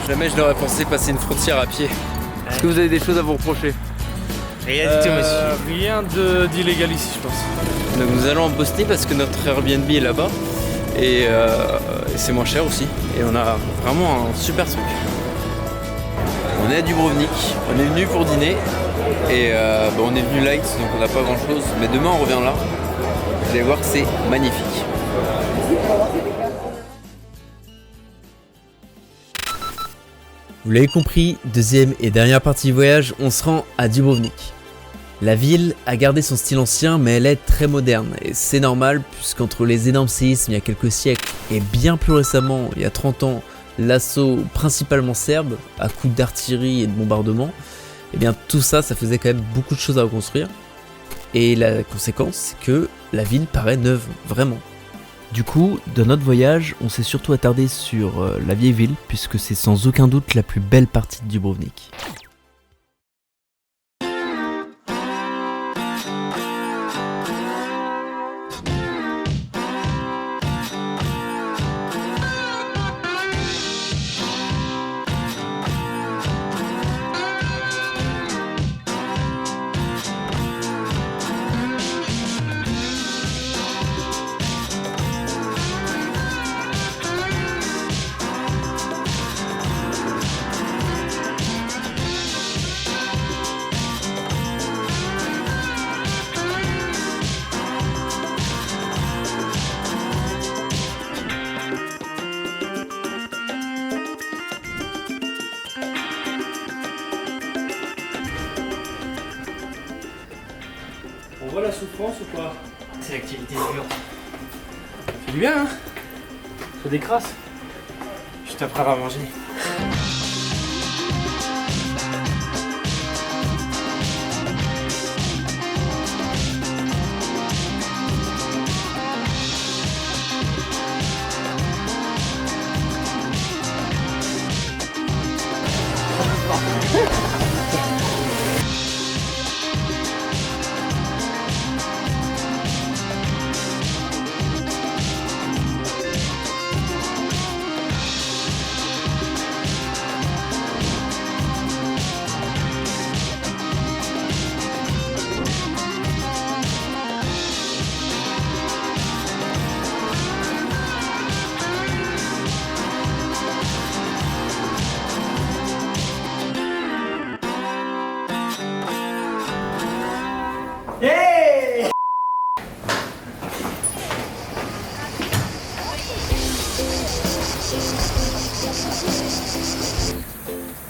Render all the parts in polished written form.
Jamais je n'aurais pensé passer une frontière à pied. Est-ce que vous avez des choses à vous reprocher? Rien du tout, monsieur. Rien d'illégal ici, je pense. Donc nous allons en Bosnie parce que notre Airbnb est là-bas et c'est moins cher aussi. Et on a vraiment un super truc. On est à Dubrovnik, on est venu pour dîner et on est venu light donc on n'a pas grand chose. Mais demain on revient là. Vous allez voir que c'est magnifique. Vous l'avez compris, deuxième et dernière partie du voyage, on se rend à Dubrovnik. La ville a gardé son style ancien mais elle est très moderne et c'est normal puisqu'entre les énormes séismes il y a quelques siècles et bien plus récemment, il y a 30 ans, l'assaut principalement serbe à coups d'artillerie et de bombardements, et bien tout ça, ça faisait quand même beaucoup de choses à reconstruire et la conséquence c'est que la ville paraît neuve, vraiment. Du coup, dans notre voyage, on s'est surtout attardé sur la vieille ville, puisque c'est sans aucun doute la plus belle partie de Dubrovnik. On voit la souffrance ou pas? C'est l'activité dure. C'est du bien, hein? Ça décrasse. Juste après avoir mangé.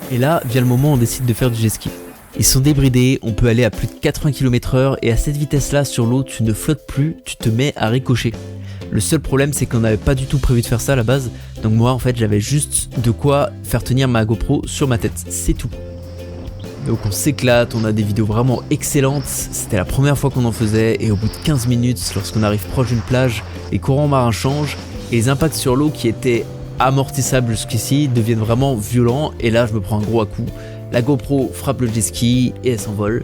Et là, vient le moment où on décide de faire du jet ski. Ils sont débridés, on peut aller à plus de 80 km/h et à cette vitesse-là, sur l'eau, tu ne flottes plus, tu te mets à ricocher. Le seul problème, c'est qu'on n'avait pas du tout prévu de faire ça à la base, donc moi, en fait, j'avais juste de quoi faire tenir ma GoPro sur ma tête, c'est tout. Donc on s'éclate, on a des vidéos vraiment excellentes, c'était la première fois qu'on en faisait, et au bout de 15 minutes, lorsqu'on arrive proche d'une plage, les courants marins changent, et les impacts sur l'eau qui étaient amortissables jusqu'ici deviennent vraiment violents, et là je me prends un gros à-coup. La GoPro frappe le jet ski et elle s'envole.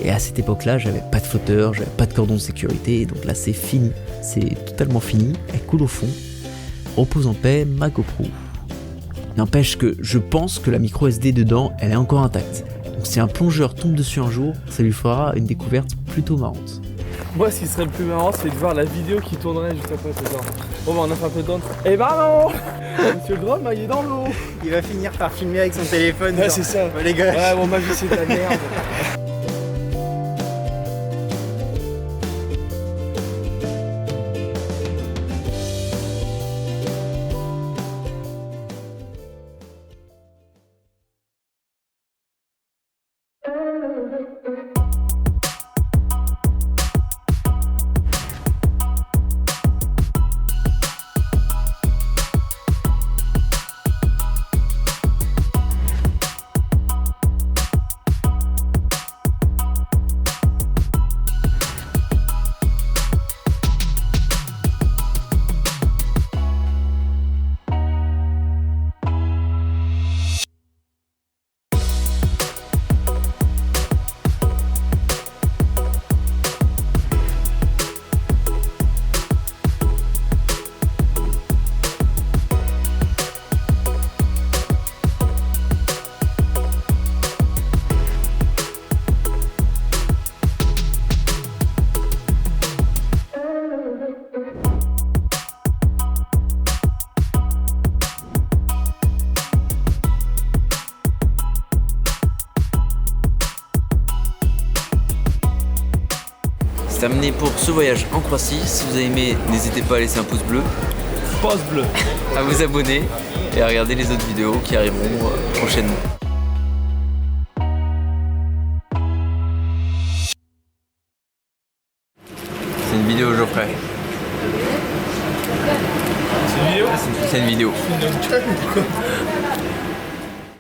Et à cette époque-là, j'avais pas de flotteur, j'avais pas de cordon de sécurité, donc là c'est fini, c'est totalement fini, elle coule au fond. Repose en paix, ma GoPro. N'empêche que je pense que la micro SD dedans, elle est encore intacte. Donc si un plongeur tombe dessus un jour, ça lui fera une découverte plutôt marrante. Moi, ce qui serait le plus marrant, c'est de voir la vidéo qui tournerait juste après, c'est genre. Bon, bah, on a fait un peu de danse. Eh ben non Monsieur le drone, il est dans l'eau. Il va finir par filmer avec son téléphone. Ouais, genre, c'est ça. les gars. Ouais, bon, ma vie, c'est de la merde. C'est terminé pour ce voyage en Croatie. Si vous avez aimé, n'hésitez pas à laisser un pouce bleu, Pause bleu. à vous abonner et à regarder les autres vidéos qui arriveront prochainement. C'est une vidéo, Geoffrey. C'est une vidéo. C'est une vidéo.